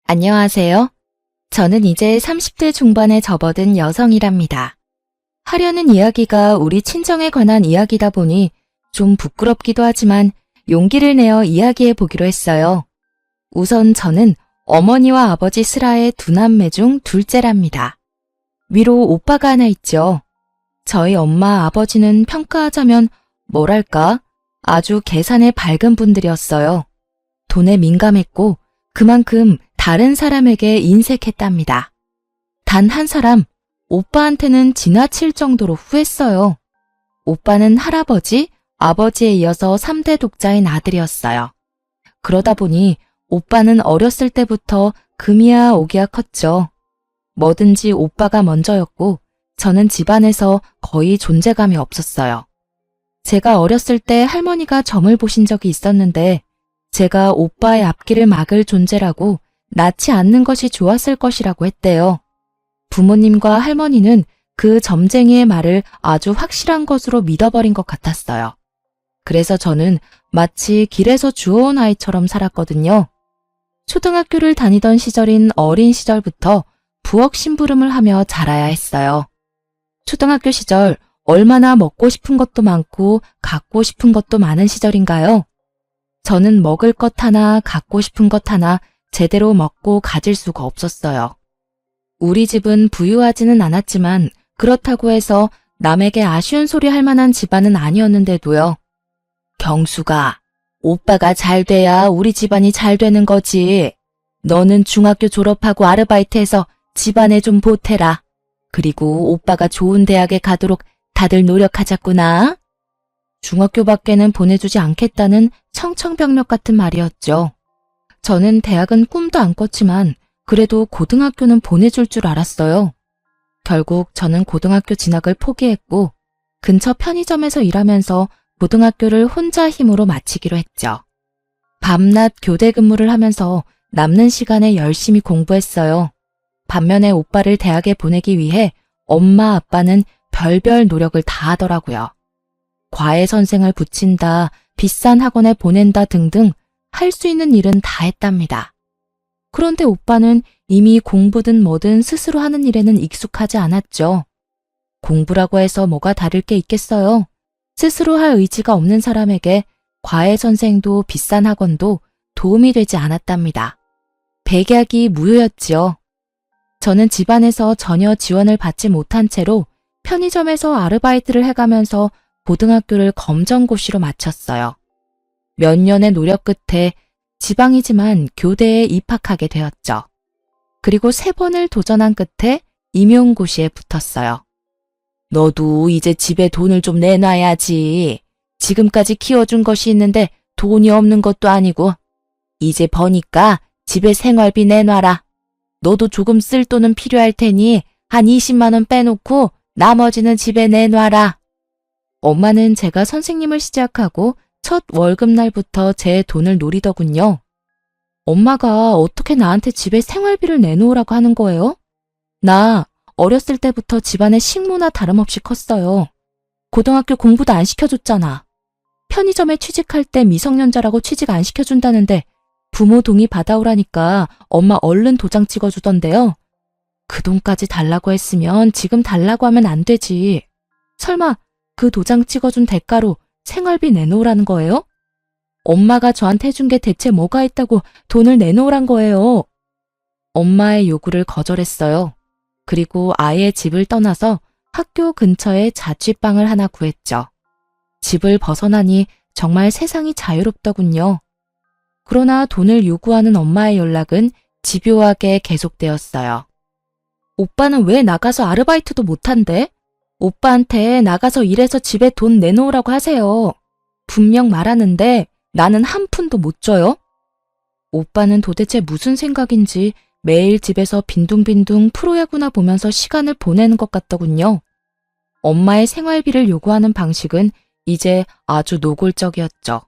안녕하세요. 저는 이제 30대 중반에 접어든 여성이랍니다. 하려는 이야기가 우리 친정에 관한 이야기다 보니 좀 부끄럽기도 하지만 용기를 내어 이야기해 보기로 했어요. 우선 저는 어머니와 아버지 슬하의 두 남매 중 둘째랍니다. 위로 오빠가 하나 있죠. 저희 엄마 아버지는 평가하자면 뭐랄까 아주 계산에 밝은 분들이었어요. 돈에 민감했고 그만큼 다른 사람에게 인색했답니다. 단 한 사람, 오빠한테는 지나칠 정도로 후했어요. 오빠는 할아버지, 아버지에 이어서 3대 독자인 아들이었어요. 그러다 보니 오빠는 어렸을 때부터 금이야 오기야 컸죠. 뭐든지 오빠가 먼저였고 저는 집안에서 거의 존재감이 없었어요. 제가 어렸을 때 할머니가 점을 보신 적이 있었는데 제가 오빠의 앞길을 막을 존재라고 낳지 않는 것이 좋았을 것이라고 했대요. 부모님과 할머니는 그 점쟁이의 말을 아주 확실한 것으로 믿어버린 것 같았어요. 그래서 저는 마치 길에서 주워온 아이처럼 살았거든요. 초등학교를 다니던 시절인 어린 시절부터 부엌 심부름을 하며 자라야 했어요. 초등학교 시절 얼마나 먹고 싶은 것도 많고 갖고 싶은 것도 많은 시절인가요? 저는 먹을 것 하나, 갖고 싶은 것 하나 제대로 먹고 가질 수가 없었어요. 우리 집은 부유하지는 않았지만 그렇다고 해서 남에게 아쉬운 소리 할 만한 집안은 아니었는데도요. 경수가, 오빠가 잘 돼야 우리 집안이 잘 되는 거지. 너는 중학교 졸업하고 아르바이트해서 집안에 좀 보태라. 그리고 오빠가 좋은 대학에 가도록 다들 노력하자꾸나. 중학교밖에는 보내주지 않겠다는 청천벽력 같은 말이었죠. 저는 대학은 꿈도 안 꿨지만 그래도 고등학교는 보내줄 줄 알았어요. 결국 저는 고등학교 진학을 포기했고 근처 편의점에서 일하면서 고등학교를 혼자 힘으로 마치기로 했죠. 밤낮 교대 근무를 하면서 남는 시간에 열심히 공부했어요. 반면에 오빠를 대학에 보내기 위해 엄마 아빠는 별별 노력을 다 하더라고요. 과외 선생을 붙인다, 비싼 학원에 보낸다 등등 할 수 있는 일은 다 했답니다. 그런데 오빠는 이미 공부든 뭐든 스스로 하는 일에는 익숙하지 않았죠. 공부라고 해서 뭐가 다를 게 있겠어요. 스스로 할 의지가 없는 사람에게 과외 선생도 비싼 학원도 도움이 되지 않았답니다. 백약이 무효였지요. 저는 집안에서 전혀 지원을 받지 못한 채로 편의점에서 아르바이트를 해가면서 고등학교를 검정고시로 마쳤어요. 몇 년의 노력 끝에 지방이지만 교대에 입학하게 되었죠. 그리고 3번을 도전한 끝에 임용고시에 붙었어요. 너도 이제 집에 돈을 좀 내놔야지. 지금까지 키워준 것이 있는데 돈이 없는 것도 아니고 이제 버니까 집에 생활비 내놔라. 너도 조금 쓸 돈은 필요할 테니 한 20만 원 빼놓고 나머지는 집에 내놔라. 엄마는 제가 선생님을 시작하고 첫 월급날부터 제 돈을 노리더군요. 엄마가 어떻게 나한테 집에 생활비를 내놓으라고 하는 거예요? 나 어렸을 때부터 집안의 식모나 다름없이 컸어요. 고등학교 공부도 안 시켜줬잖아. 편의점에 취직할 때 미성년자라고 취직 안 시켜준다는데 부모 동의 받아오라니까 엄마 얼른 도장 찍어주던데요. 그 돈까지 달라고 했으면 지금 달라고 하면 안 되지. 설마 그 도장 찍어준 대가로 생활비 내놓으라는 거예요? 엄마가 저한테 해준 게 대체 뭐가 있다고 돈을 내놓으란 거예요? 엄마의 요구를 거절했어요. 그리고 아예 집을 떠나서 학교 근처에 자취방을 하나 구했죠. 집을 벗어나니 정말 세상이 자유롭더군요. 그러나 돈을 요구하는 엄마의 연락은 집요하게 계속되었어요. 오빠는 왜 나가서 아르바이트도 못한대? 오빠한테 나가서 일해서 집에 돈 내놓으라고 하세요. 분명 말하는데 나는 한 푼도 못 줘요. 오빠는 도대체 무슨 생각인지 매일 집에서 빈둥빈둥 프로야구나 보면서 시간을 보내는 것 같더군요. 엄마의 생활비를 요구하는 방식은 이제 아주 노골적이었죠.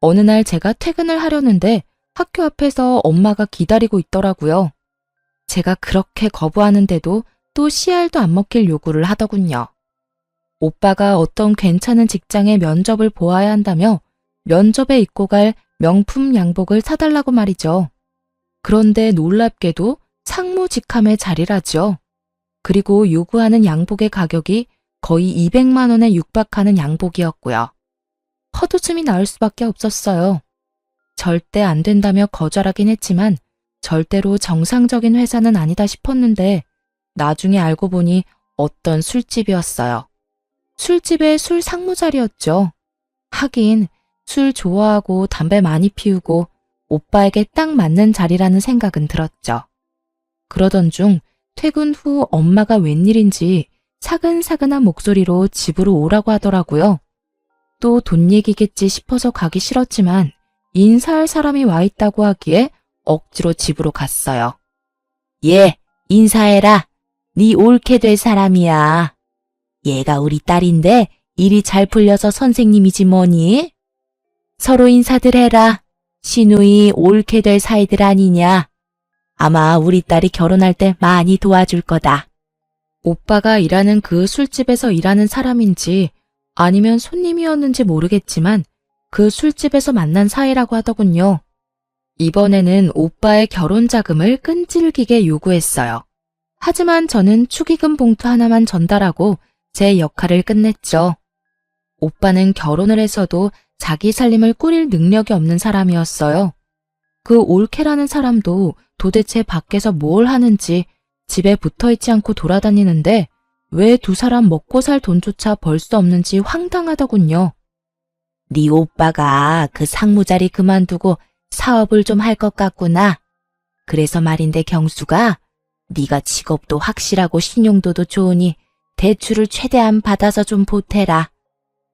어느 날 제가 퇴근을 하려는데 학교 앞에서 엄마가 기다리고 있더라고요. 제가 그렇게 거부하는데도 또 씨알도 안 먹힐 요구를 하더군요. 오빠가 어떤 괜찮은 직장의 면접을 보아야 한다며 면접에 입고 갈 명품 양복을 사달라고 말이죠. 그런데 놀랍게도 상무 직함의 자리라죠. 그리고 요구하는 양복의 가격이 거의 200만 원에 육박하는 양복이었고요. 헛웃음이 나올 수밖에 없었어요. 절대 안 된다며 거절하긴 했지만 절대로 정상적인 회사는 아니다 싶었는데 나중에 알고 보니 어떤 술집이었어요. 술집의 술 상무 자리였죠. 하긴 술 좋아하고 담배 많이 피우고 오빠에게 딱 맞는 자리라는 생각은 들었죠. 그러던 중 퇴근 후 엄마가 웬일인지 사근사근한 목소리로 집으로 오라고 하더라고요. 또 돈 얘기겠지 싶어서 가기 싫었지만 인사할 사람이 와 있다고 하기에 억지로 집으로 갔어요. 얘, 인사해라. 네 옳게 될 사람이야. 얘가 우리 딸인데 일이 잘 풀려서 선생님이지 뭐니? 서로 인사들 해라. 시누이 옳게 될 사이들 아니냐. 아마 우리 딸이 결혼할 때 많이 도와줄 거다. 오빠가 일하는 그 술집에서 일하는 사람인지 아니면 손님이었는지 모르겠지만 그 술집에서 만난 사이라고 하더군요. 이번에는 오빠의 결혼 자금을 끈질기게 요구했어요. 하지만 저는 축의금 봉투 하나만 전달하고 제 역할을 끝냈죠. 오빠는 결혼을 해서도 자기 살림을 꾸릴 능력이 없는 사람이었어요. 그 올케라는 사람도 도대체 밖에서 뭘 하는지 집에 붙어있지 않고 돌아다니는데 왜 두 사람 먹고 살 돈조차 벌 수 없는지 황당하더군요. 네 오빠가 그 상무자리 그만두고 사업을 좀 할 것 같구나. 그래서 말인데 경수가 네가 직업도 확실하고 신용도도 좋으니 대출을 최대한 받아서 좀 보태라.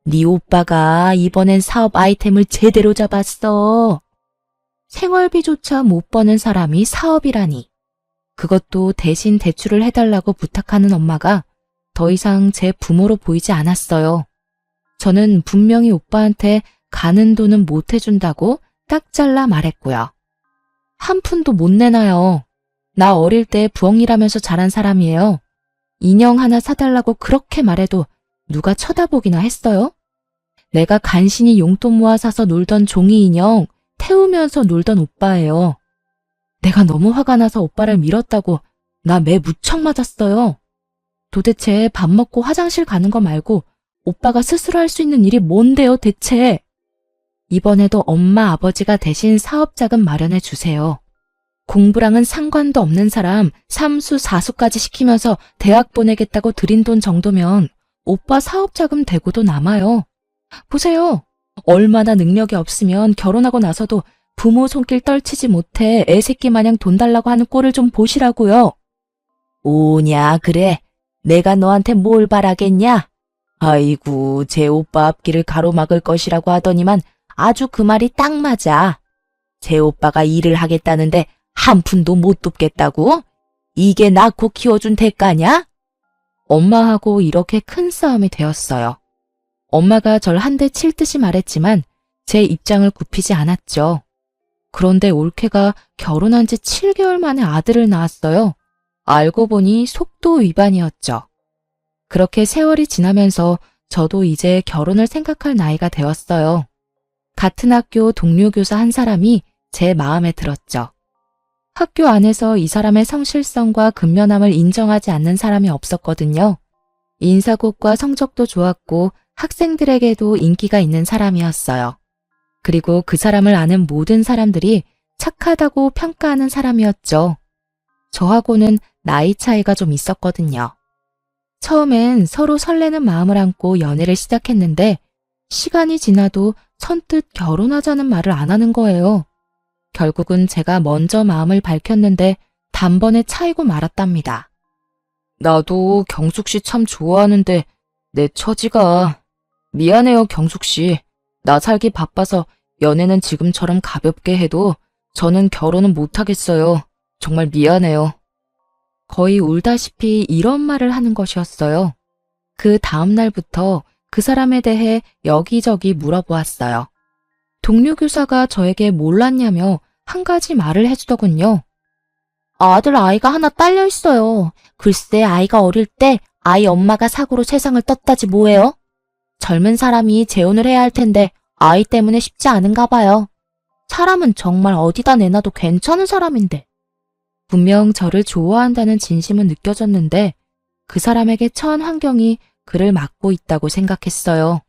네 오빠가 이번엔 사업 아이템을 제대로 잡았어. 생활비조차 못 버는 사람이 사업이라니. 그것도 대신 대출을 해달라고 부탁하는 엄마가 더 이상 제 부모로 보이지 않았어요. 저는 분명히 오빠한테 가는 돈은 못 해준다고 딱 잘라 말했고요. 한 푼도 못 내놔요. 나 어릴 때 부엌일하면서 자란 사람이에요. 인형 하나 사달라고 그렇게 말해도 누가 쳐다보기나 했어요? 내가 간신히 용돈 모아 사서 놀던 종이 인형 태우면서 놀던 오빠예요. 내가 너무 화가 나서 오빠를 밀었다고 나 매 무척 맞았어요. 도대체 밥 먹고 화장실 가는 거 말고 오빠가 스스로 할 수 있는 일이 뭔데요, 대체? 이번에도 엄마, 아버지가 대신 사업자금 마련해 주세요. 공부랑은 상관도 없는 사람 3수, 4수까지 시키면서 대학 보내겠다고 들인 돈 정도면 오빠 사업자금 대고도 남아요. 보세요. 얼마나 능력이 없으면 결혼하고 나서도 부모 손길 떨치지 못해 애새끼 마냥 돈 달라고 하는 꼴을 좀 보시라고요. 오냐, 그래. 내가 너한테 뭘 바라겠냐? 아이고, 제 오빠 앞길을 가로막을 것이라고 하더니만 아주 그 말이 딱 맞아. 제 오빠가 일을 하겠다는데 한 푼도 못 돕겠다고? 이게 낳고 키워준 대가냐? 엄마하고 이렇게 큰 싸움이 되었어요. 엄마가 절 한 대 칠 듯이 말했지만 제 입장을 굽히지 않았죠. 그런데 올케가 결혼한 지 7개월 만에 아들을 낳았어요. 알고 보니 속도 위반이었죠. 그렇게 세월이 지나면서 저도 이제 결혼을 생각할 나이가 되었어요. 같은 학교 동료 교사 한 사람이 제 마음에 들었죠. 학교 안에서 이 사람의 성실성과 근면함을 인정하지 않는 사람이 없었거든요. 인사고과 성적도 좋았고 학생들에게도 인기가 있는 사람이었어요. 그리고 그 사람을 아는 모든 사람들이 착하다고 평가하는 사람이었죠. 저하고는 나이 차이가 좀 있었거든요. 처음엔 서로 설레는 마음을 안고 연애를 시작했는데 시간이 지나도 선뜻 결혼하자는 말을 안 하는 거예요. 결국은 제가 먼저 마음을 밝혔는데 단번에 차이고 말았답니다. 나도 경숙 씨 참 좋아하는데 내 처지가... 미안해요, 경숙 씨. 나 살기 바빠서 연애는 지금처럼 가볍게 해도 저는 결혼은 못하겠어요. 정말 미안해요. 거의 울다시피 이런 말을 하는 것이었어요. 그 다음 날부터 그 사람에 대해 여기저기 물어보았어요. 동료 교사가 저에게 몰랐냐며 한 가지 말을 해주더군요. 아들 아이가 하나 딸려 있어요. 글쎄 아이가 어릴 때 아이 엄마가 사고로 세상을 떴다지 뭐예요? 젊은 사람이 재혼을 해야 할 텐데 아이 때문에 쉽지 않은가 봐요. 사람은 정말 어디다 내놔도 괜찮은 사람인데. 분명 저를 좋아한다는 진심은 느껴졌는데 그 사람에게 처한 환경이 그를 막고 있다고 생각했어요.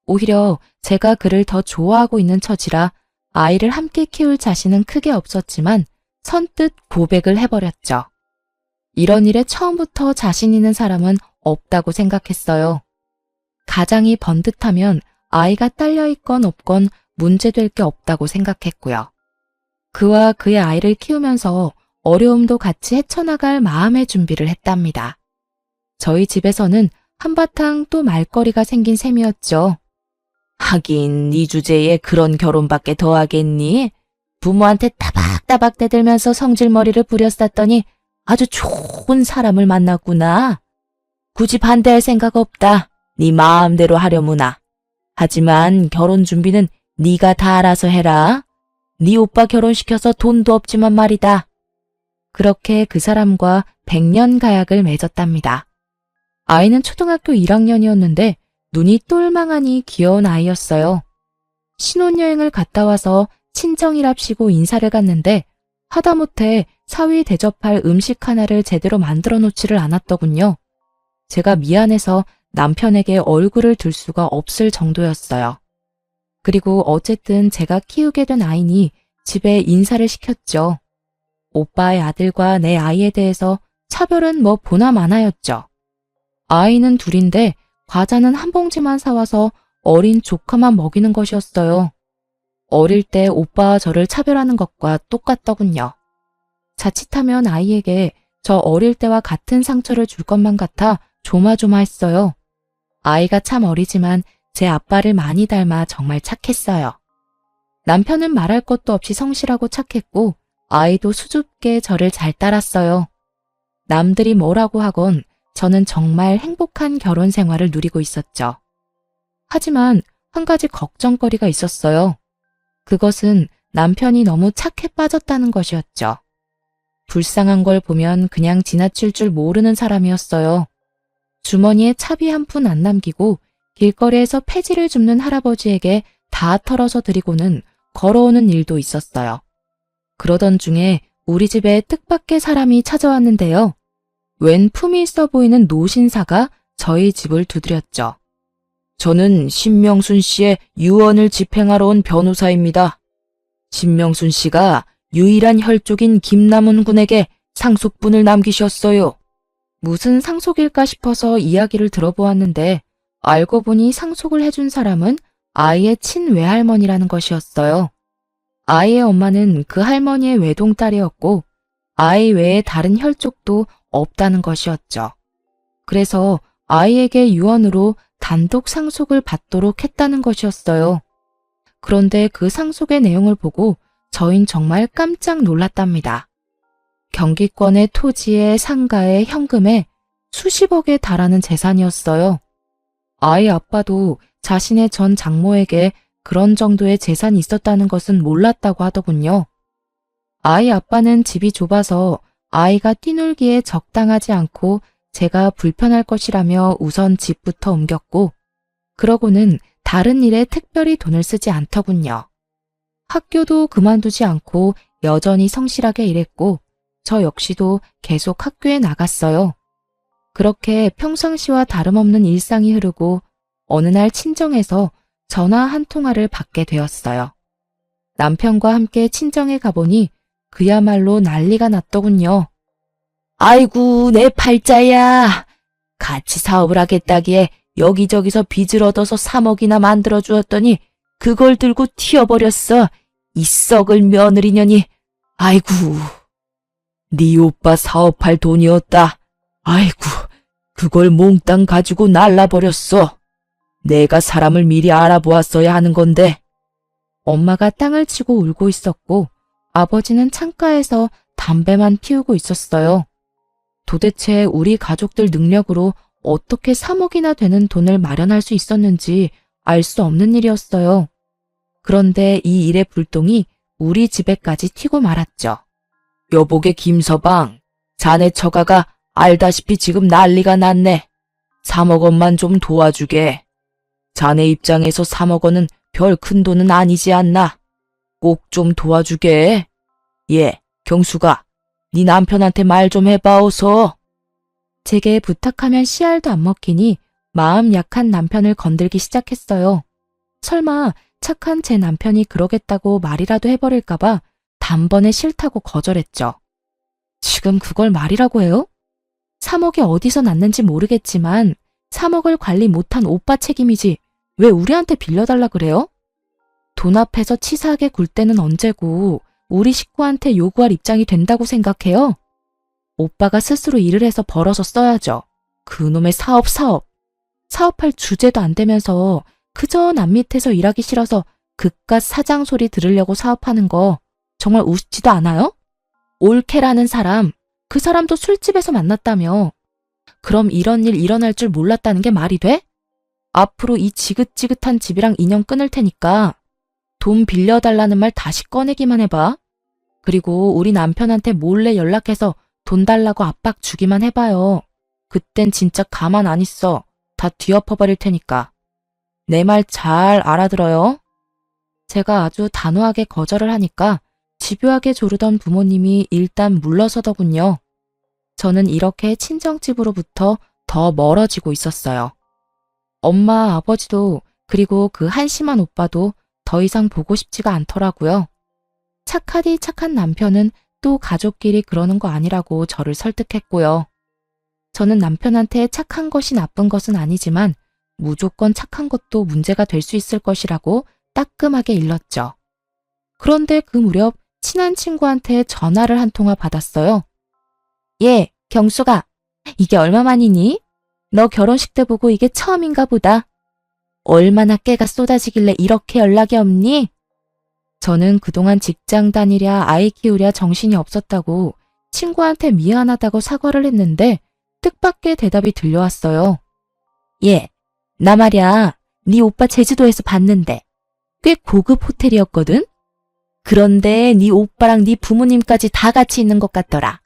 오히려 제가 그를 더 좋아하고 있는 처지라 아이를 함께 키울 자신은 크게 없었지만 선뜻 고백을 해버렸죠. 이런 일에 처음부터 자신 있는 사람은 없다고 생각했어요. 가장이 번듯하면 아이가 딸려있건 없건 문제될 게 없다고 생각했고요. 그와 그의 아이를 키우면서 어려움도 같이 헤쳐나갈 마음의 준비를 했답니다. 저희 집에서는 한바탕 또 말거리가 생긴 셈이었죠. 하긴 네 주제에 그런 결혼밖에 더 하겠니? 부모한테 따박따박 대들면서 성질머리를 부렸었더니 아주 좋은 사람을 만났구나. 굳이 반대할 생각 없다. 네 마음대로 하려무나. 하지만 결혼 준비는 네가 다 알아서 해라. 네 오빠 결혼시켜서 돈도 없지만 말이다. 그렇게 그 사람과 100년 가약을 맺었답니다. 아이는 초등학교 1학년이었는데 눈이 똘망하니 귀여운 아이였어요. 신혼여행을 갔다 와서 친정이랍시고 인사를 갔는데 하다못해 사위 대접할 음식 하나를 제대로 만들어 놓지를 않았더군요. 제가 미안해서 남편에게 얼굴을 들 수가 없을 정도였어요. 그리고 어쨌든 제가 키우게 된 아이니 집에 인사를 시켰죠. 오빠의 아들과 내 아이에 대해서 차별은 뭐 보나 마나였죠. 아이는 둘인데 과자는 한 봉지만 사와서 어린 조카만 먹이는 것이었어요. 어릴 때 오빠와 저를 차별하는 것과 똑같더군요. 자칫하면 아이에게 저 어릴 때와 같은 상처를 줄 것만 같아 조마조마했어요. 아이가 참 어리지만 제 아빠를 많이 닮아 정말 착했어요. 남편은 말할 것도 없이 성실하고 착했고 아이도 수줍게 저를 잘 따랐어요. 남들이 뭐라고 하건 저는 정말 행복한 결혼 생활을 누리고 있었죠. 하지만 한 가지 걱정거리가 있었어요. 그것은 남편이 너무 착해 빠졌다는 것이었죠. 불쌍한 걸 보면 그냥 지나칠 줄 모르는 사람이었어요. 주머니에 차비 한 푼 안 남기고 길거리에서 폐지를 줍는 할아버지에게 다 털어서 드리고는 걸어오는 일도 있었어요. 그러던 중에 우리 집에 뜻밖의 사람이 찾아왔는데요. 웬 품이 있어 보이는 노신사가 저희 집을 두드렸죠. 저는 신명순 씨의 유언을 집행하러 온 변호사입니다. 신명순 씨가 유일한 혈족인 김남훈 군에게 상속분을 남기셨어요. 무슨 상속일까 싶어서 이야기를 들어보았는데 알고 보니 상속을 해준 사람은 아이의 친외할머니라는 것이었어요. 아이의 엄마는 그 할머니의 외동딸이었고 아이 외에 다른 혈족도 없다는 것이었죠. 그래서 아이에게 유언으로 단독 상속을 받도록 했다는 것이었어요. 그런데 그 상속의 내용을 보고 저흰 정말 깜짝 놀랐답니다. 경기권의 토지에 상가에 현금에 수십억에 달하는 재산이었어요. 아이 아빠도 자신의 전 장모에게 그런 정도의 재산이 있었다는 것은 몰랐다고 하더군요. 아이 아빠는 집이 좁아서 아이가 뛰놀기에 적당하지 않고 제가 불편할 것이라며 우선 집부터 옮겼고 그러고는 다른 일에 특별히 돈을 쓰지 않더군요. 학교도 그만두지 않고 여전히 성실하게 일했고 저 역시도 계속 학교에 나갔어요. 그렇게 평상시와 다름없는 일상이 흐르고 어느 날 친정에서 전화 한 통화를 받게 되었어요. 남편과 함께 친정에 가보니 그야말로 난리가 났더군요. 아이고 내 팔자야. 같이 사업을 하겠다기에 여기저기서 빚을 얻어서 3억이나 만들어 주었더니 그걸 들고 튀어버렸어. 이 썩을 며느리년이. 아이고. 네 오빠 사업할 돈이었다. 아이고 그걸 몽땅 가지고 날라버렸어. 내가 사람을 미리 알아보았어야 하는 건데. 엄마가 땅을 치고 울고 있었고 아버지는 창가에서 담배만 피우고 있었어요. 도대체 우리 가족들 능력으로 어떻게 3억이나 되는 돈을 마련할 수 있었는지 알 수 없는 일이었어요. 그런데 이 일의 불똥이 우리 집에까지 튀고 말았죠. 여보게 김서방, 자네 처가가 알다시피 지금 난리가 났네. 3억 원만 좀 도와주게. 자네 입장에서 3억 원은 별 큰 돈은 아니지 않나. 꼭 좀 도와주게. 예, 경수가, 네 남편한테 말 좀 해봐, 어서. 제게 부탁하면 씨알도 안 먹히니 마음 약한 남편을 건들기 시작했어요. 설마 착한 제 남편이 그러겠다고 말이라도 해버릴까봐 단번에 싫다고 거절했죠. 지금 그걸 말이라고 해요? 3억이 어디서 났는지 모르겠지만 3억을 관리 못한 오빠 책임이지 왜 우리한테 빌려달라 그래요? 돈 앞에서 치사하게 굴 때는 언제고 우리 식구한테 요구할 입장이 된다고 생각해요? 오빠가 스스로 일을 해서 벌어서 써야죠. 그놈의 사업. 사업할 주제도 안 되면서 그저 남 밑에서 일하기 싫어서 그깟 사장 소리 들으려고 사업하는 거 정말 우습지도 않아요? 올케라는 사람, 그 사람도 술집에서 만났다며. 그럼 이런 일 일어날 줄 몰랐다는 게 말이 돼? 앞으로 이 지긋지긋한 집이랑 인연 끊을 테니까 돈 빌려달라는 말 다시 꺼내기만 해봐. 그리고 우리 남편한테 몰래 연락해서 돈 달라고 압박 주기만 해봐요. 그땐 진짜 가만 안 있어. 다 뒤엎어버릴 테니까. 내 말 잘 알아들어요? 제가 아주 단호하게 거절을 하니까 집요하게 조르던 부모님이 일단 물러서더군요. 저는 이렇게 친정집으로부터 더 멀어지고 있었어요. 엄마, 아버지도 그리고 그 한심한 오빠도 더 이상 보고 싶지가 않더라고요. 착하디 착한 남편은 또 가족끼리 그러는 거 아니라고 저를 설득했고요. 저는 남편한테 착한 것이 나쁜 것은 아니지만 무조건 착한 것도 문제가 될 수 있을 것이라고 따끔하게 일렀죠. 그런데 그 무렵 친한 친구한테 전화를 한 통화 받았어요. 예, 경수가, 이게 얼마만이니? 너 결혼식 때 보고 이게 처음인가 보다. 얼마나 깨가 쏟아지길래 이렇게 연락이 없니? 저는 그동안 직장 다니랴 아이 키우랴 정신이 없었다고 친구한테 미안하다고 사과를 했는데 뜻밖의 대답이 들려왔어요. 예, 나 말야, 네 오빠 제주도에서 봤는데 꽤 고급 호텔이었거든? 그런데 네 오빠랑 네 부모님까지 다 같이 있는 것 같더라.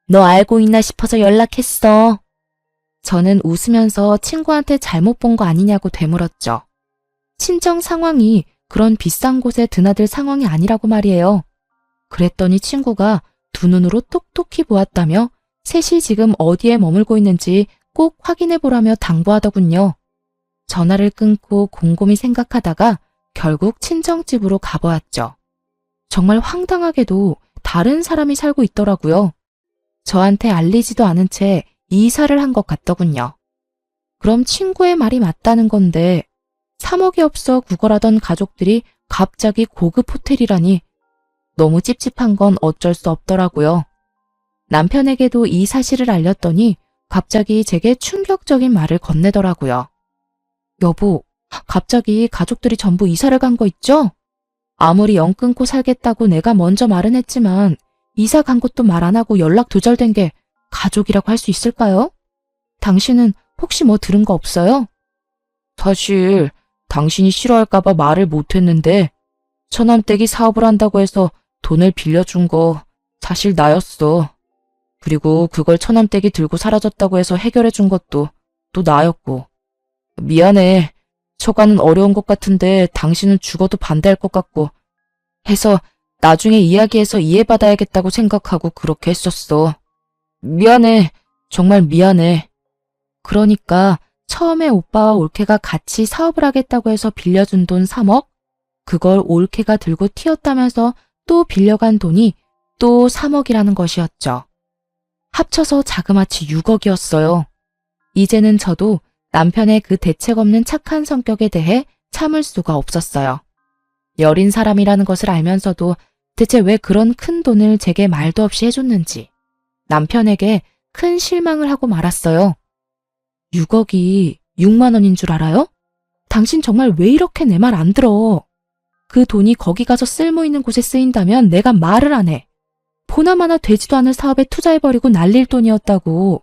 너 알고 있나 싶어서 연락했어. 저는 웃으면서 친구한테 잘못 본 거 아니냐고 되물었죠. 친정 상황이 그런 비싼 곳에 드나들 상황이 아니라고 말이에요. 그랬더니 친구가 두 눈으로 똑똑히 보았다며 셋이 지금 어디에 머물고 있는지 꼭 확인해 보라며 당부하더군요. 전화를 끊고 곰곰이 생각하다가 결국 친정집으로 가보았죠. 정말 황당하게도 다른 사람이 살고 있더라고요. 저한테 알리지도 않은 채 이사를 한 것 같더군요. 그럼 친구의 말이 맞다는 건데 3억이 없어 구걸하던 가족들이 갑자기 고급 호텔이라니 너무 찝찝한 건 어쩔 수 없더라고요. 남편에게도 이 사실을 알렸더니 갑자기 제게 충격적인 말을 건네더라고요. 여보, 갑자기 가족들이 전부 이사를 간 거 있죠? 아무리 연 끊고 살겠다고 내가 먼저 말은 했지만 이사 간 것도 말 안 하고 연락 두절된 게 가족이라고 할 수 있을까요? 당신은 혹시 뭐 들은 거 없어요? 사실 당신이 싫어할까봐 말을 못했는데 처남댁이 사업을 한다고 해서 돈을 빌려준 거 사실 나였어. 그리고 그걸 처남댁이 들고 사라졌다고 해서 해결해준 것도 또 나였고. 미안해. 처가는 어려운 것 같은데 당신은 죽어도 반대할 것 같고 해서 나중에 이야기해서 이해받아야겠다고 생각하고 그렇게 했었어. 미안해. 정말 미안해. 그러니까 처음에 오빠와 올케가 같이 사업을 하겠다고 해서 빌려준 돈 3억? 그걸 올케가 들고 튀었다면서 또 빌려간 돈이 또 3억이라는 것이었죠. 합쳐서 자그마치 6억이었어요. 이제는 저도 남편의 그 대책 없는 착한 성격에 대해 참을 수가 없었어요. 여린 사람이라는 것을 알면서도 대체 왜 그런 큰 돈을 제게 말도 없이 해줬는지 남편에게 큰 실망을 하고 말았어요. 6억이 6만 원인 줄 알아요? 당신 정말 왜 이렇게 내 말 안 들어? 그 돈이 거기 가서 쓸모 있는 곳에 쓰인다면 내가 말을 안 해. 보나마나 되지도 않을 사업에 투자해버리고 날릴 돈이었다고.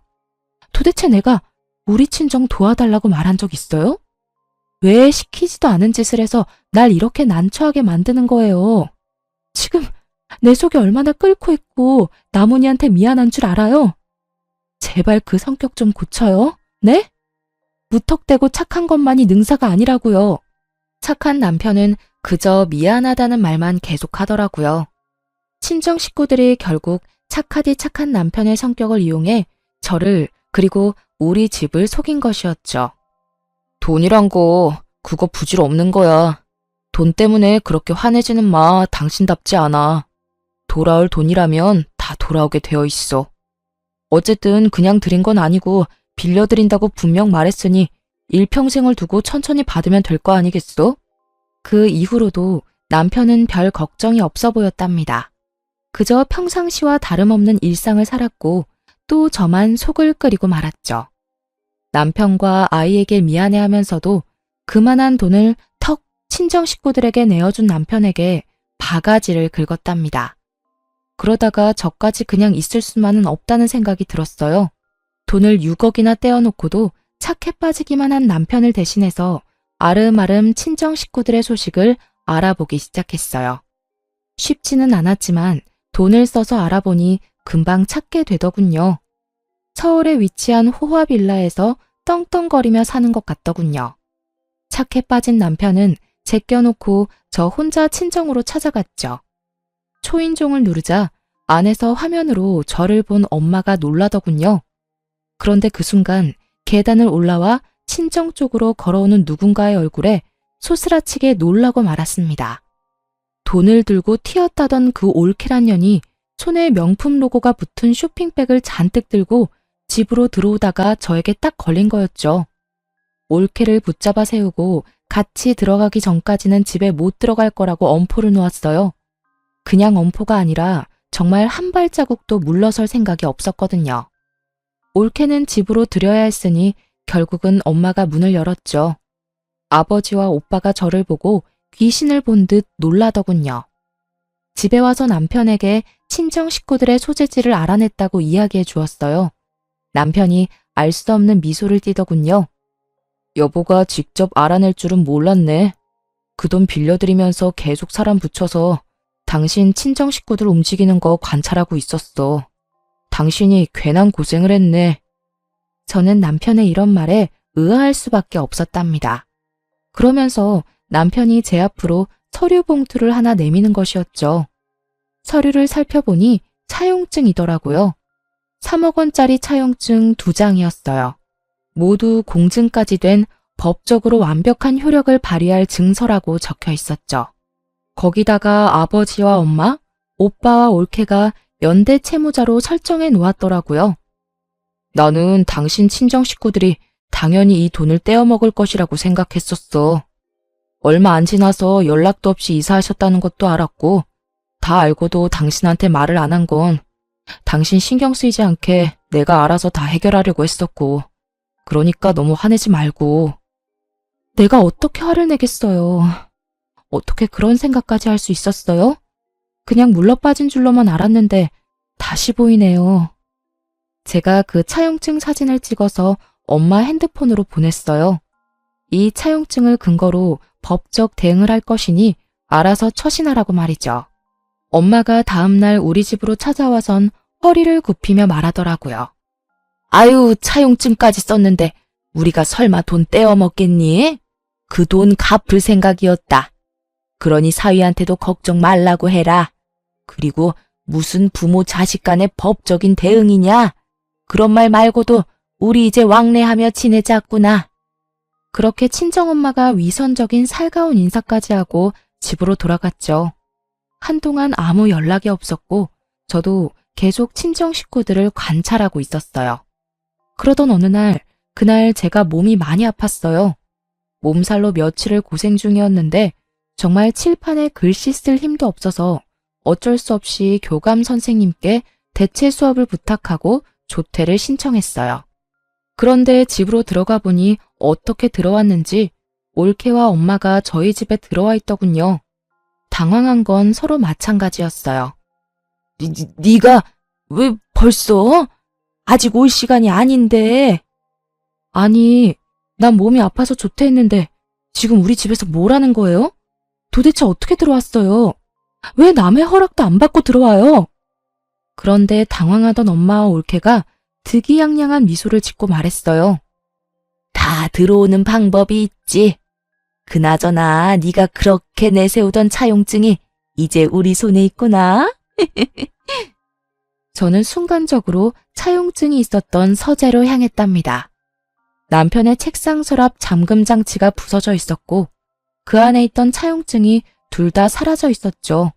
도대체 내가 우리 친정 도와달라고 말한 적 있어요? 왜 시키지도 않은 짓을 해서 날 이렇게 난처하게 만드는 거예요? 지금 내 속이 얼마나 끓고 있고 나문이한테 미안한 줄 알아요? 제발 그 성격 좀 고쳐요. 네? 무턱대고 착한 것만이 능사가 아니라고요. 착한 남편은 그저 미안하다는 말만 계속하더라고요. 친정 식구들이 결국 착하디 착한 남편의 성격을 이용해 저를 그리고 우리 집을 속인 것이었죠. 돈이란 거 그거 부질 없는 거야. 돈 때문에 그렇게 화내지는 마. 당신답지 않아. 돌아올 돈이라면 다 돌아오게 되어 있어. 어쨌든 그냥 드린 건 아니고 빌려드린다고 분명 말했으니 일평생을 두고 천천히 받으면 될 거 아니겠어? 그 이후로도 남편은 별 걱정이 없어 보였답니다. 그저 평상시와 다름없는 일상을 살았고 또 저만 속을 끓이고 말았죠. 남편과 아이에게 미안해하면서도 그만한 돈을 턱 친정 식구들에게 내어준 남편에게 바가지를 긁었답니다. 그러다가 저까지 그냥 있을 수만은 없다는 생각이 들었어요. 돈을 6억이나 떼어놓고도 착해 빠지기만 한 남편을 대신해서 아름아름 친정 식구들의 소식을 알아보기 시작했어요. 쉽지는 않았지만 돈을 써서 알아보니 금방 찾게 되더군요. 서울에 위치한 호화 빌라에서 떵떵거리며 사는 것 같더군요. 착해 빠진 남편은 제껴놓고 저 혼자 친정으로 찾아갔죠. 초인종을 누르자 안에서 화면으로 저를 본 엄마가 놀라더군요. 그런데 그 순간 계단을 올라와 친정 쪽으로 걸어오는 누군가의 얼굴에 소스라치게 놀라고 말았습니다. 돈을 들고 튀었다던 그 올케란 년이 손에 명품 로고가 붙은 쇼핑백을 잔뜩 들고 집으로 들어오다가 저에게 딱 걸린 거였죠. 올케를 붙잡아 세우고 같이 들어가기 전까지는 집에 못 들어갈 거라고 엄포를 놓았어요. 그냥 엄포가 아니라 정말 한 발자국도 물러설 생각이 없었거든요. 올케는 집으로 들여야 했으니 결국은 엄마가 문을 열었죠. 아버지와 오빠가 저를 보고 귀신을 본 듯 놀라더군요. 집에 와서 남편에게 친정 식구들의 소재지를 알아냈다고 이야기해 주었어요. 남편이 알 수 없는 미소를 띠더군요. 여보가 직접 알아낼 줄은 몰랐네. 그 돈 빌려드리면서 계속 사람 붙여서 당신 친정 식구들 움직이는 거 관찰하고 있었어. 당신이 괜한 고생을 했네. 저는 남편의 이런 말에 의아할 수밖에 없었답니다. 그러면서 남편이 제 앞으로 서류 봉투를 하나 내미는 것이었죠. 서류를 살펴보니 차용증이더라고요. 3억 원짜리 차용증 2장이었어요. 모두 공증까지 된 법적으로 완벽한 효력을 발휘할 증서라고 적혀 있었죠. 거기다가 아버지와 엄마, 오빠와 올케가 연대 채무자로 설정해 놓았더라고요. 나는 당신 친정 식구들이 당연히 이 돈을 떼어먹을 것이라고 생각했었어. 얼마 안 지나서 연락도 없이 이사하셨다는 것도 알았고, 다 알고도 당신한테 말을 안 한 건 당신 신경 쓰이지 않게 내가 알아서 다 해결하려고 했었고, 그러니까 너무 화내지 말고. 내가 어떻게 화를 내겠어요. 어떻게 그런 생각까지 할 수 있었어요? 그냥 물러빠진 줄로만 알았는데 다시 보이네요. 제가 그 차용증 사진을 찍어서 엄마 핸드폰으로 보냈어요. 이 차용증을 근거로 법적 대응을 할 것이니 알아서 처신하라고 말이죠. 엄마가 다음날 우리 집으로 찾아와선 허리를 굽히며 말하더라고요. 아유, 차용증까지 썼는데 우리가 설마 돈 떼어먹겠니? 그 돈 갚을 생각이었다. 그러니 사위한테도 걱정 말라고 해라. 그리고 무슨 부모 자식 간의 법적인 대응이냐? 그런 말 말고도 우리 이제 왕래하며 지내자꾸나. 그렇게 친정엄마가 위선적인 살가운 인사까지 하고 집으로 돌아갔죠. 한동안 아무 연락이 없었고 저도 계속 친정 식구들을 관찰하고 있었어요. 그러던 어느 날, 그날 제가 몸이 많이 아팠어요. 몸살로 며칠을 고생 중이었는데 정말 칠판에 글씨 쓸 힘도 없어서 어쩔 수 없이 교감 선생님께 대체 수업을 부탁하고 조퇴를 신청했어요. 그런데 집으로 들어가 보니 어떻게 들어왔는지 올케와 엄마가 저희 집에 들어와 있더군요. 당황한 건 서로 마찬가지였어요. 네가 왜 벌써? 아직 올 시간이 아닌데. 아니, 난 몸이 아파서 조퇴했는데 지금 우리 집에서 뭘 하는 거예요? 도대체 어떻게 들어왔어요? 왜 남의 허락도 안 받고 들어와요? 그런데 당황하던 엄마와 올케가 득이양양한 미소를 짓고 말했어요. 다 들어오는 방법이 있지. 그나저나 네가 그렇게 내세우던 차용증이 이제 우리 손에 있구나. 저는 순간적으로 차용증이 있었던 서재로 향했답니다. 남편의 책상 서랍 잠금 장치가 부서져 있었고 그 안에 있던 차용증이 둘 다 사라져 있었죠.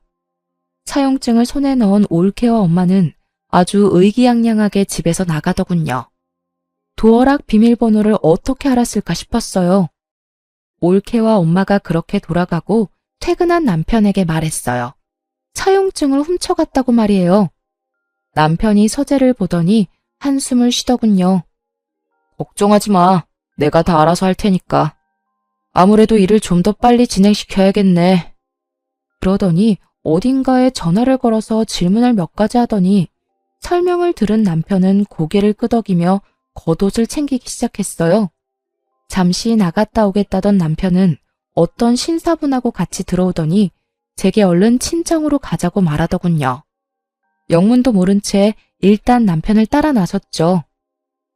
차용증을 손에 넣은 올케와 엄마는 아주 의기양양하게 집에서 나가더군요. 도어락 비밀번호를 어떻게 알았을까 싶었어요. 올케와 엄마가 그렇게 돌아가고 퇴근한 남편에게 말했어요. 차용증을 훔쳐갔다고 말이에요. 남편이 서재를 보더니 한숨을 쉬더군요. 걱정하지 마. 내가 다 알아서 할 테니까. 아무래도 일을 좀 더 빨리 진행시켜야겠네. 그러더니 어딘가에 전화를 걸어서 질문을 몇 가지 하더니 설명을 들은 남편은 고개를 끄덕이며 겉옷을 챙기기 시작했어요. 잠시 나갔다 오겠다던 남편은 어떤 신사분하고 같이 들어오더니 제게 얼른 친정으로 가자고 말하더군요. 영문도 모른 채 일단 남편을 따라 나섰죠.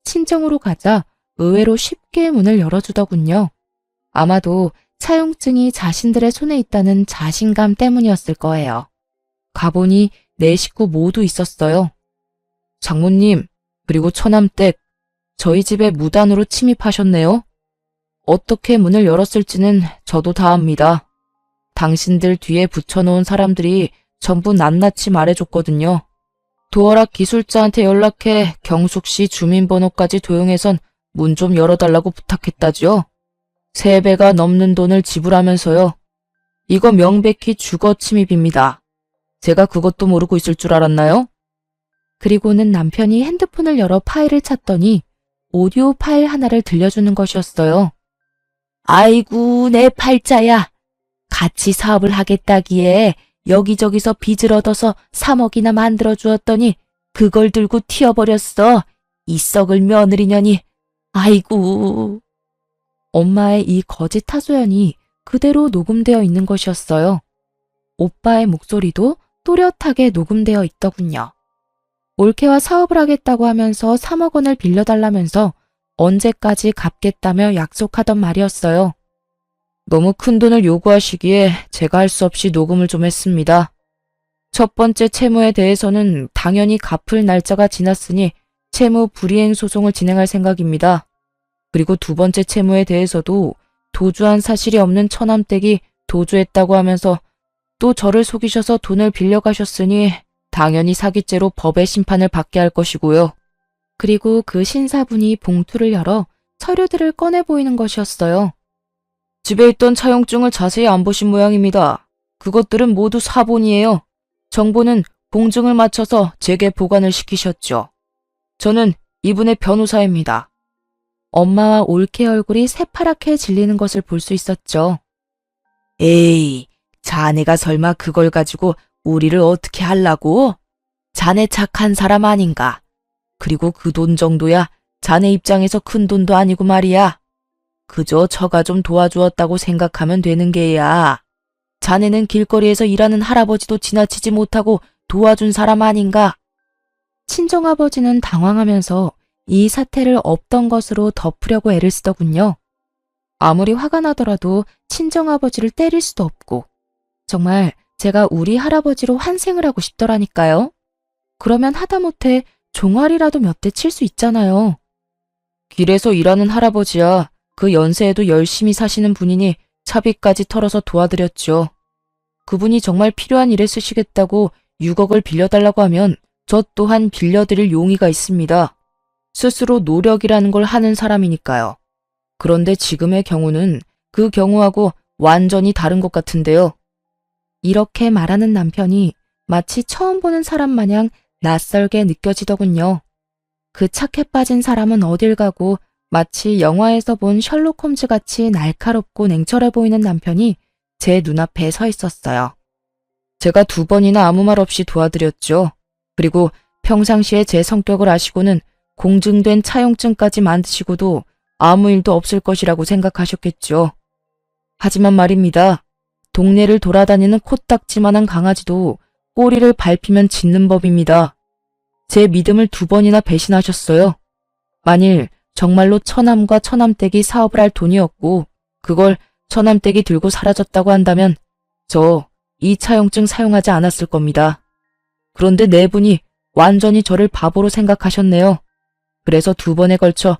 친정으로 가자 의외로 쉽게 문을 열어주더군요. 아마도 차용증이 자신들의 손에 있다는 자신감 때문이었을 거예요. 가보니 네 식구 모두 있었어요. 장모님, 그리고 처남댁, 저희 집에 무단으로 침입하셨네요. 어떻게 문을 열었을지는 저도 다 압니다. 당신들 뒤에 붙여놓은 사람들이 전부 낱낱이 말해줬거든요. 도어락 기술자한테 연락해 경숙 씨 주민번호까지 도용해선 문 좀 열어달라고 부탁했다죠. 3배가 넘는 돈을 지불하면서요. 이거 명백히 주거 침입입니다. 제가 그것도 모르고 있을 줄 알았나요? 그리고는 남편이 핸드폰을 열어 파일을 찾더니 오디오 파일 하나를 들려주는 것이었어요. 아이고, 내 팔자야. 같이 사업을 하겠다기에 여기저기서 빚을 얻어서 3억이나 만들어 주었더니 그걸 들고 튀어버렸어. 이 썩을 며느리년이. 아이고. 엄마의 이 거짓 하소연이 그대로 녹음되어 있는 것이었어요. 오빠의 목소리도 또렷하게 녹음되어 있더군요. 올케와 사업을 하겠다고 하면서 3억 원을 빌려달라면서 언제까지 갚겠다며 약속하던 말이었어요. 너무 큰 돈을 요구하시기에 제가 할 수 없이 녹음을 좀 했습니다. 첫 번째 채무에 대해서는 당연히 갚을 날짜가 지났으니 채무 불이행 소송을 진행할 생각입니다. 그리고 두 번째 채무에 대해서도 도주한 사실이 없는 처남댁이 도주했다고 하면서 또 저를 속이셔서 돈을 빌려가셨으니 당연히 사기죄로 법의 심판을 받게 할 것이고요. 그리고 그 신사분이 봉투를 열어 서류들을 꺼내 보이는 것이었어요. 집에 있던 차용증을 자세히 안 보신 모양입니다. 그것들은 모두 사본이에요. 정보는 공증을 맞춰서 제게 보관을 시키셨죠. 저는 이분의 변호사입니다. 엄마와 올케 얼굴이 새파랗게 질리는 것을 볼 수 있었죠. 에이, 자네가 설마 그걸 가지고 우리를 어떻게 하려고? 자네 착한 사람 아닌가? 그리고 그 돈 정도야 자네 입장에서 큰 돈도 아니고 말이야. 그저 처가 좀 도와주었다고 생각하면 되는 게야. 자네는 길거리에서 일하는 할아버지도 지나치지 못하고 도와준 사람 아닌가? 친정아버지는 당황하면서 이 사태를 없던 것으로 덮으려고 애를 쓰더군요. 아무리 화가 나더라도 친정아버지를 때릴 수도 없고 정말 제가 우리 할아버지로 환생을 하고 싶더라니까요. 그러면 하다못해 종아리라도 몇 대 칠 수 있잖아요. 길에서 일하는 할아버지야. 그 연세에도 열심히 사시는 분이니 차비까지 털어서 도와드렸죠. 그분이 정말 필요한 일에 쓰시겠다고 6억을 빌려달라고 하면 저 또한 빌려드릴 용의가 있습니다. 스스로 노력이라는 걸 하는 사람이니까요. 그런데 지금의 경우는 그 경우하고 완전히 다른 것 같은데요. 이렇게 말하는 남편이 마치 처음 보는 사람 마냥 낯설게 느껴지더군요. 그 착해 빠진 사람은 어딜 가고 마치 영화에서 본 셜록 홈즈 같이 날카롭고 냉철해 보이는 남편이 제 눈앞에 서 있었어요. 제가 2번이나 아무 말 없이 도와드렸죠. 그리고 평상시에 제 성격을 아시고는 공증된 차용증까지 만드시고도 아무 일도 없을 것이라고 생각하셨겠죠. 하지만 말입니다. 동네를 돌아다니는 코딱지만한 강아지도 꼬리를 밟히면 짖는 법입니다. 제 믿음을 2번이나 배신하셨어요. 만일 정말로 처남과 처남댁이 사업을 할 돈이었고 그걸 처남댁이 들고 사라졌다고 한다면 저 2차용증 사용하지 않았을 겁니다. 그런데 네 분이 완전히 저를 바보로 생각하셨네요. 그래서 2번에 걸쳐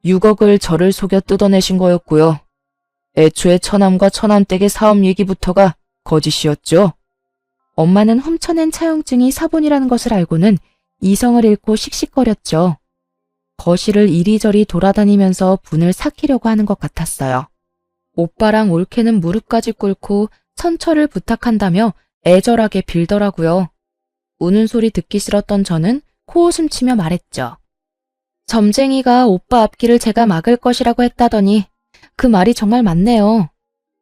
6억을 저를 속여 뜯어내신 거였고요. 애초에 처남과 처남댁의 사업 얘기부터가 거짓이었죠. 엄마는 훔쳐낸 차용증이 사본이라는 것을 알고는 이성을 잃고 씩씩거렸죠. 거실을 이리저리 돌아다니면서 분을 삭히려고 하는 것 같았어요. 오빠랑 올케는 무릎까지 꿇고 천처를 부탁한다며 애절하게 빌더라고요. 우는 소리 듣기 싫었던 저는 코웃음 치며 말했죠. 점쟁이가 오빠 앞길을 제가 막을 것이라고 했다더니 그 말이 정말 맞네요.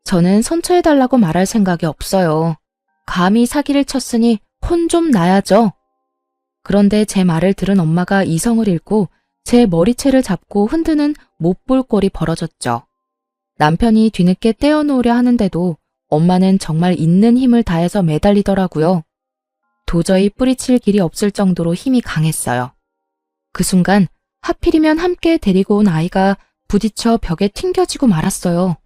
저는 선처해달라고 말할 생각이 없어요. 감히 사기를 쳤으니 혼 좀 나야죠. 그런데 제 말을 들은 엄마가 이성을 잃고 제 머리채를 잡고 흔드는 못 볼 꼴이 벌어졌죠. 남편이 뒤늦게 떼어놓으려 하는데도 엄마는 정말 있는 힘을 다해서 매달리더라고요. 도저히 뿌리칠 길이 없을 정도로 힘이 강했어요. 그 순간 하필이면 함께 데리고 온 아이가 부딪혀 벽에 튕겨지고 말았어요.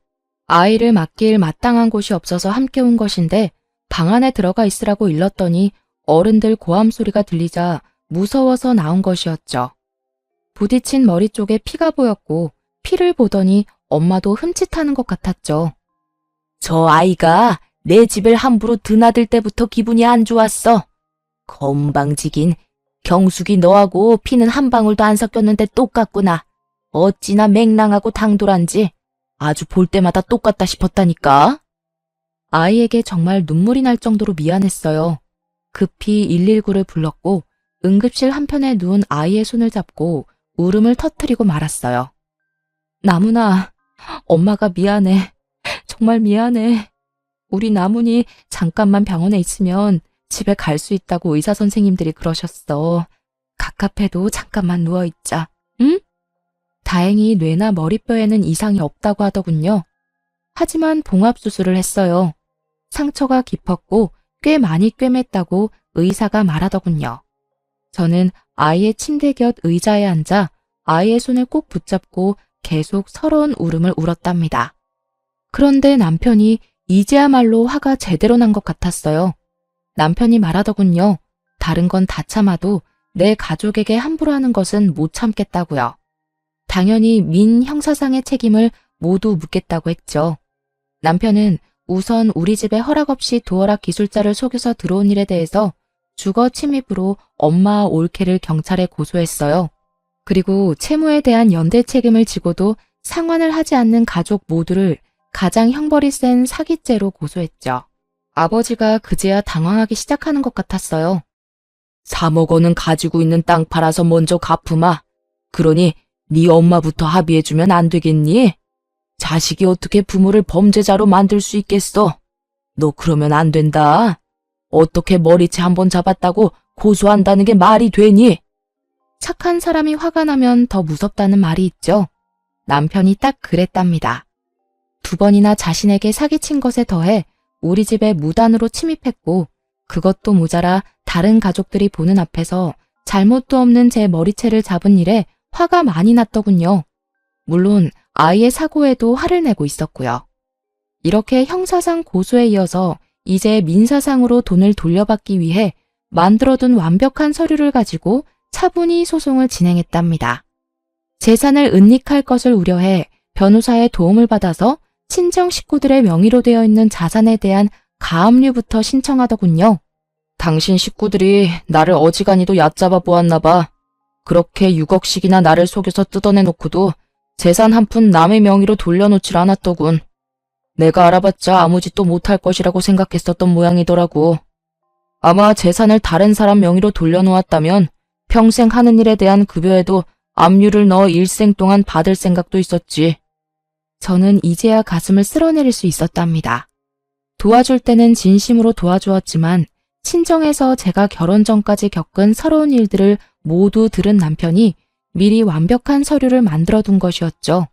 아이를 맡길 마땅한 곳이 없어서 함께 온 것인데 방 안에 들어가 있으라고 일렀더니 어른들 고함 소리가 들리자 무서워서 나온 것이었죠. 부딪힌 머리 쪽에 피가 보였고 피를 보더니 엄마도 흠칫하는 것 같았죠. 저 아이가 내 집을 함부로 드나들 때부터 기분이 안 좋았어. 건방지긴. 경숙이 너하고 피는 한 방울도 안 섞였는데 똑같구나. 어찌나 맹랑하고 당돌한지 아주 볼 때마다 똑같다 싶었다니까. 아이에게 정말 눈물이 날 정도로 미안했어요. 급히 119를 불렀고 응급실 한편에 누운 아이의 손을 잡고 울음을 터뜨리고 말았어요. 나문아, 엄마가 미안해. 정말 미안해. 우리 나문이 잠깐만 병원에 있으면 집에 갈 수 있다고 의사 선생님들이 그러셨어. 갑갑해도 잠깐만 누워있자. 응? 다행히 뇌나 머리뼈에는 이상이 없다고 하더군요. 하지만 봉합수술을 했어요. 상처가 깊었고 꽤 많이 꿰맸다고 의사가 말하더군요. 저는 아이의 침대 곁 의자에 앉아 아이의 손을 꼭 붙잡고 계속 서러운 울음을 울었답니다. 그런데 남편이 이제야말로 화가 제대로 난 것 같았어요. 남편이 말하더군요. 다른 건 다 참아도 내 가족에게 함부로 하는 것은 못 참겠다고요. 당연히 민 형사상의 책임을 모두 묻겠다고 했죠. 남편은 우선 우리 집에 허락 없이 도어락 기술자를 속여서 들어온 일에 대해서 주거 침입으로 엄마와 올케를 경찰에 고소했어요. 그리고 채무에 대한 연대 책임을 지고도 상환을 하지 않는 가족 모두를 가장 형벌이 센 사기죄로 고소했죠. 아버지가 그제야 당황하기 시작하는 것 같았어요. 3억 원은 가지고 있는 땅 팔아서 먼저 갚으마. 그러니 네 엄마부터 합의해주면 안 되겠니? 자식이 어떻게 부모를 범죄자로 만들 수 있겠어? 너 그러면 안 된다. 어떻게 머리채 한번 잡았다고 고소한다는 게 말이 되니? 착한 사람이 화가 나면 더 무섭다는 말이 있죠. 남편이 딱 그랬답니다. 2번이나 자신에게 사기친 것에 더해 우리 집에 무단으로 침입했고 그것도 모자라 다른 가족들이 보는 앞에서 잘못도 없는 제 머리채를 잡은 일에 화가 많이 났더군요. 물론 아이의 사고에도 화를 내고 있었고요. 이렇게 형사상 고소에 이어서 이제 민사상으로 돈을 돌려받기 위해 만들어둔 완벽한 서류를 가지고 차분히 소송을 진행했답니다. 재산을 은닉할 것을 우려해 변호사의 도움을 받아서 친정 식구들의 명의로 되어 있는 자산에 대한 가압류부터 신청하더군요. 당신 식구들이 나를 어지간히도 얕잡아 보았나 봐. 그렇게 6억씩이나 나를 속여서 뜯어내놓고도 재산 한 푼 남의 명의로 돌려놓질 않았더군. 내가 알아봤자 아무 짓도 못할 것이라고 생각했었던 모양이더라고. 아마 재산을 다른 사람 명의로 돌려놓았다면 평생 하는 일에 대한 급여에도 압류를 넣어 일생 동안 받을 생각도 있었지. 저는 이제야 가슴을 쓸어내릴 수 있었답니다. 도와줄 때는 진심으로 도와주었지만 친정에서 제가 결혼 전까지 겪은 서러운 일들을 모두 들은 남편이 미리 완벽한 서류를 만들어둔 것이었죠.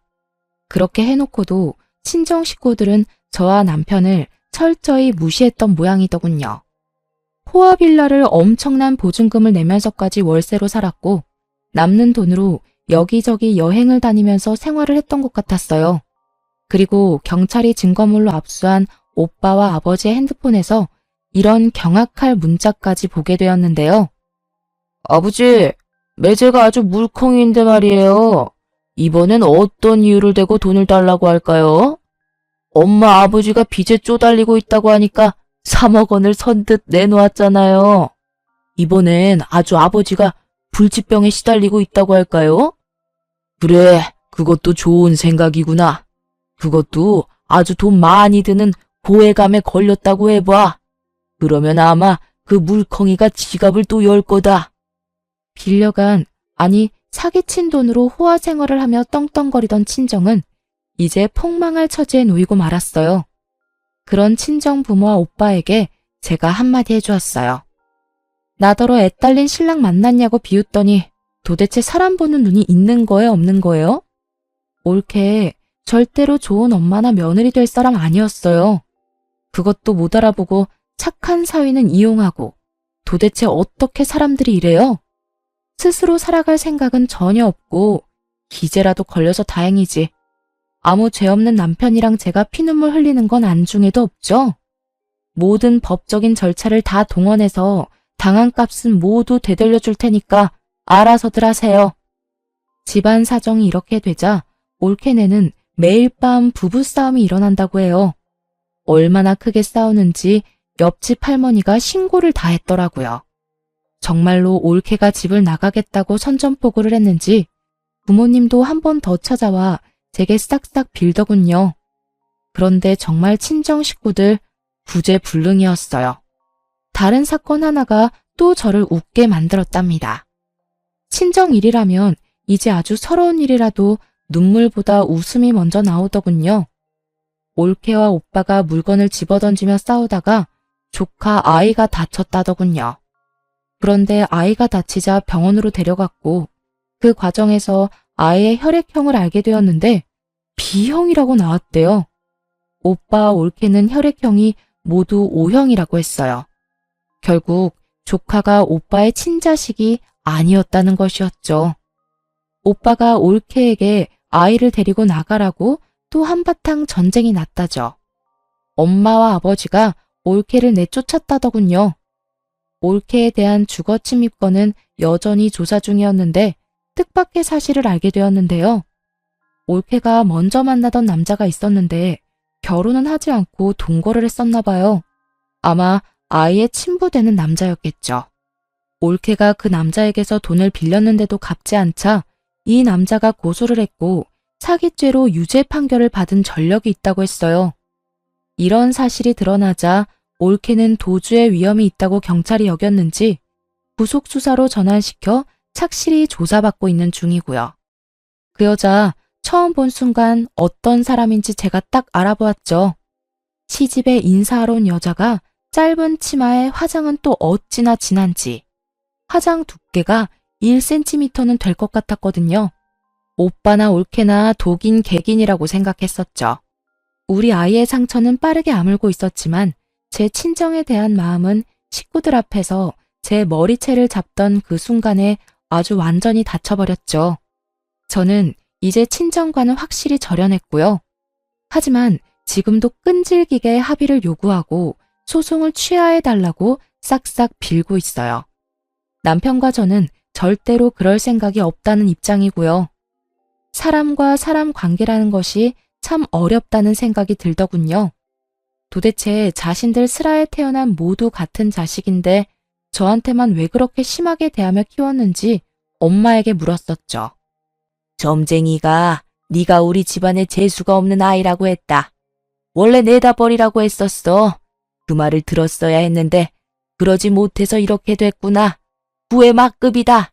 그렇게 해놓고도 친정 식구들은 저와 남편을 철저히 무시했던 모양이더군요. 호화빌라를 엄청난 보증금을 내면서까지 월세로 살았고 남는 돈으로 여기저기 여행을 다니면서 생활을 했던 것 같았어요. 그리고 경찰이 증거물로 압수한 오빠와 아버지의 핸드폰에서 이런 경악할 문자까지 보게 되었는데요. 아버지, 매제가 아주 물컹이인데 말이에요. 이번엔 어떤 이유를 대고 돈을 달라고 할까요? 엄마 아버지가 빚에 쪼달리고 있다고 하니까 3억 원을 선뜻 내놓았잖아요. 이번엔 아주 아버지가 불치병에 시달리고 있다고 할까요? 그래, 그것도 좋은 생각이구나. 그것도 아주 돈 많이 드는 고액암에 걸렸다고 해봐. 그러면 아마 그 물컹이가 지갑을 또 열 거다. 빌려간, 아니 사기친 돈으로 호화 생활을 하며 떵떵거리던 친정은 이제 폭망할 처지에 놓이고 말았어요. 그런 친정 부모와 오빠에게 제가 한마디 해주었어요. 나더러 애딸린 신랑 만났냐고 비웃더니 도대체 사람 보는 눈이 있는 거예요, 없는 거예요? 올케 절대로 좋은 엄마나 며느리 될 사람 아니었어요. 그것도 못 알아보고 착한 사위는 이용하고 도대체 어떻게 사람들이 이래요? 스스로 살아갈 생각은 전혀 없고 기재라도 걸려서 다행이지. 아무 죄 없는 남편이랑 제가 피눈물 흘리는 건 안중에도 없죠. 모든 법적인 절차를 다 동원해서 당한 값은 모두 되돌려 줄 테니까 알아서들 하세요. 집안 사정이 이렇게 되자 올케네는 매일 밤 부부싸움이 일어난다고 해요. 얼마나 크게 싸우는지 옆집 할머니가 신고를 다 했더라고요. 정말로 올케가 집을 나가겠다고 선전포고를 했는지 부모님도 한 번 더 찾아와 제게 싹싹 빌더군요. 그런데 정말 친정 식구들 구제불능이었어요. 다른 사건 하나가 또 저를 웃게 만들었답니다. 친정 일이라면 이제 아주 서러운 일이라도 눈물보다 웃음이 먼저 나오더군요. 올케와 오빠가 물건을 집어던지며 싸우다가 조카 아이가 다쳤다더군요. 그런데 아이가 다치자 병원으로 데려갔고 그 과정에서 아이의 혈액형을 알게 되었는데 B형이라고 나왔대요. 오빠와 올케는 혈액형이 모두 O형이라고 했어요. 결국 조카가 오빠의 친자식이 아니었다는 것이었죠. 오빠가 올케에게 아이를 데리고 나가라고 또 한바탕 전쟁이 났다죠. 엄마와 아버지가 올케를 내쫓았다더군요. 올케에 대한 주거 침입건은 여전히 조사 중이었는데 뜻밖의 사실을 알게 되었는데요. 올케가 먼저 만나던 남자가 있었는데 결혼은 하지 않고 동거를 했었나 봐요. 아마 아이의 친부되는 남자였겠죠. 올케가 그 남자에게서 돈을 빌렸는데도 갚지 않자 이 남자가 고소를 했고 사기죄로 유죄 판결을 받은 전력이 있다고 했어요. 이런 사실이 드러나자 올케는 도주의 위험이 있다고 경찰이 여겼는지 구속수사로 전환시켜 착실히 조사받고 있는 중이고요. 그 여자 처음 본 순간 어떤 사람인지 제가 딱 알아보았죠. 시집에 인사하러 온 여자가 짧은 치마에 화장은 또 어찌나 진한지 화장 두께가 1cm는 될 것 같았거든요. 오빠나 올케나 독인 객인이라고 생각했었죠. 우리 아이의 상처는 빠르게 아물고 있었지만 제 친정에 대한 마음은 식구들 앞에서 제 머리채를 잡던 그 순간에 아주 완전히 닫혀버렸죠. 저는 이제 친정과는 확실히 절연했고요. 하지만 지금도 끈질기게 합의를 요구하고 소송을 취하해달라고 싹싹 빌고 있어요. 남편과 저는 절대로 그럴 생각이 없다는 입장이고요. 사람과 사람 관계라는 것이 참 어렵다는 생각이 들더군요. 도대체 자신들 슬하에 태어난 모두 같은 자식인데 저한테만 왜 그렇게 심하게 대하며 키웠는지 엄마에게 물었었죠. 점쟁이가 네가 우리 집안에 재수가 없는 아이라고 했다. 원래 내다 버리라고 했었어. 그 말을 들었어야 했는데 그러지 못해서 이렇게 됐구나. 부의 막급이다.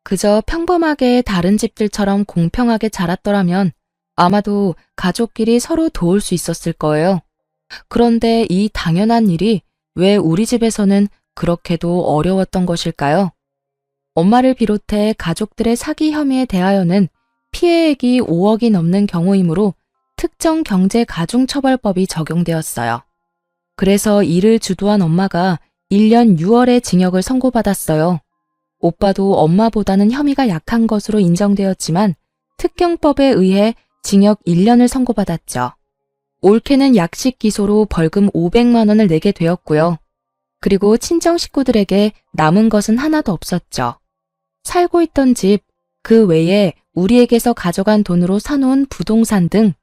그저 평범하게 다른 집들처럼 공평하게 자랐더라면 아마도 가족끼리 서로 도울 수 있었을 거예요. 그런데 이 당연한 일이 왜 우리 집에서는 그렇게도 어려웠던 것일까요? 엄마를 비롯해 가족들의 사기 혐의에 대하여는 피해액이 5억이 넘는 경우이므로 특정 경제가중처벌법이 적용되었어요. 그래서 이를 주도한 엄마가 1년 6월에 징역을 선고받았어요. 오빠도 엄마보다는 혐의가 약한 것으로 인정되었지만 특경법에 의해 징역 1년을 선고받았죠. 올케는 약식 기소로 벌금 500만 원을 내게 되었고요. 그리고 친정 식구들에게 남은 것은 하나도 없었죠. 살고 있던 집, 그 외에 우리에게서 가져간 돈으로 사놓은 부동산 등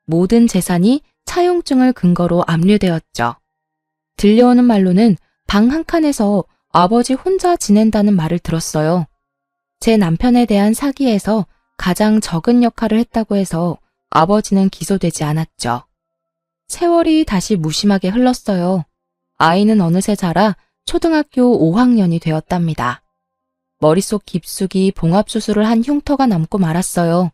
모든 재산이 차용증을 근거로 압류되었죠. 들려오는 말로는 방 한 칸에서 아버지 혼자 지낸다는 말을 들었어요. 제 남편에 대한 사기에서 가장 적은 역할을 했다고 해서 아버지는 기소되지 않았죠. 세월이 다시 무심하게 흘렀어요. 아이는 어느새 자라 초등학교 5학년이 되었답니다. 머릿속 깊숙이 봉합수술을 한 흉터가 남고 말았어요.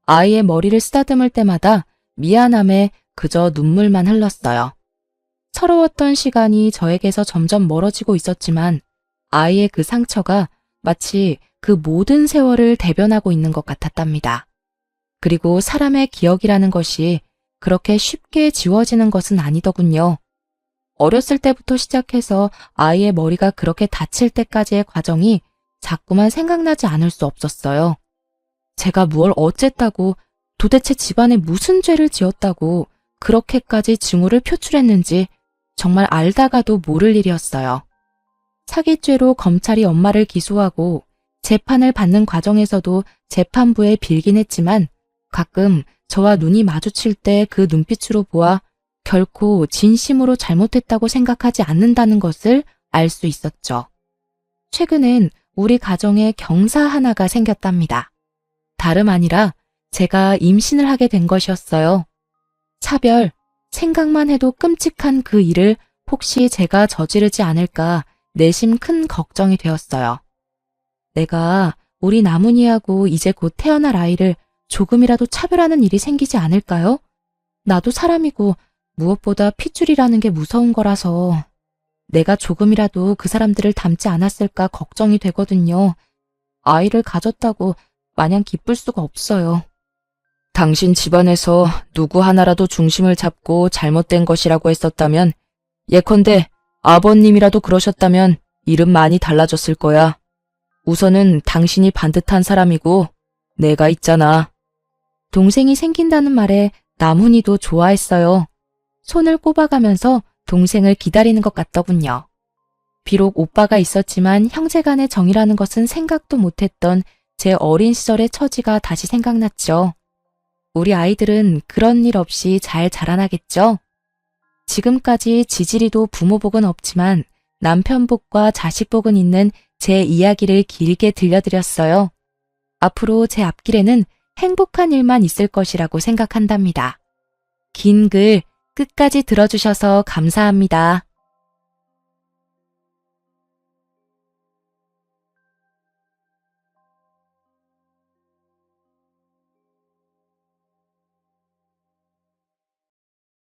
아이의 머리를 쓰다듬을 때마다 미안함에 그저 눈물만 흘렀어요. 서러웠던 시간이 저에게서 점점 멀어지고 있었지만 아이의 그 상처가 마치 그 모든 세월을 대변하고 있는 것 같았답니다. 그리고 사람의 기억이라는 것이 그렇게 쉽게 지워지는 것은 아니더군요. 어렸을 때부터 시작해서 아이의 머리가 그렇게 다칠 때까지의 과정이 자꾸만 생각나지 않을 수 없었어요. 제가 무얼 어쨌다고, 도대체 집안에 무슨 죄를 지었다고 그렇게까지 증오를 표출했는지 정말 알다가도 모를 일이었어요. 사기죄로 검찰이 엄마를 기소하고 재판을 받는 과정에서도 재판부에 빌긴 했지만 가끔 저와 눈이 마주칠 때 그 눈빛으로 보아 결코 진심으로 잘못했다고 생각하지 않는다는 것을 알 수 있었죠. 최근엔 우리 가정에 경사 하나가 생겼답니다. 다름 아니라 제가 임신을 하게 된 것이었어요. 차별, 생각만 해도 끔찍한 그 일을 혹시 제가 저지르지 않을까 내심 큰 걱정이 되었어요. 내가 우리 나문이하고 이제 곧 태어날 아이를 조금이라도 차별하는 일이 생기지 않을까요? 나도 사람이고 무엇보다 핏줄이라는 게 무서운 거라서 내가 조금이라도 그 사람들을 닮지 않았을까 걱정이 되거든요. 아이를 가졌다고 마냥 기쁠 수가 없어요. 당신 집안에서 누구 하나라도 중심을 잡고 잘못된 것이라고 했었다면, 예컨대 아버님이라도 그러셨다면 일은 많이 달라졌을 거야. 우선은 당신이 반듯한 사람이고 내가 있잖아. 동생이 생긴다는 말에 나문이도 좋아했어요. 손을 꼽아가면서 동생을 기다리는 것 같더군요. 비록 오빠가 있었지만 형제간의 정이라는 것은 생각도 못했던 제 어린 시절의 처지가 다시 생각났죠. 우리 아이들은 그런 일 없이 잘 자라나겠죠? 지금까지 지지리도 부모 복은 없지만 남편 복과 자식 복은 있는 제 이야기를 길게 들려드렸어요. 앞으로 제 앞길에는 행복한 일만 있을 것이라고 생각한답니다. 긴 글 끝까지 들어주셔서 감사합니다.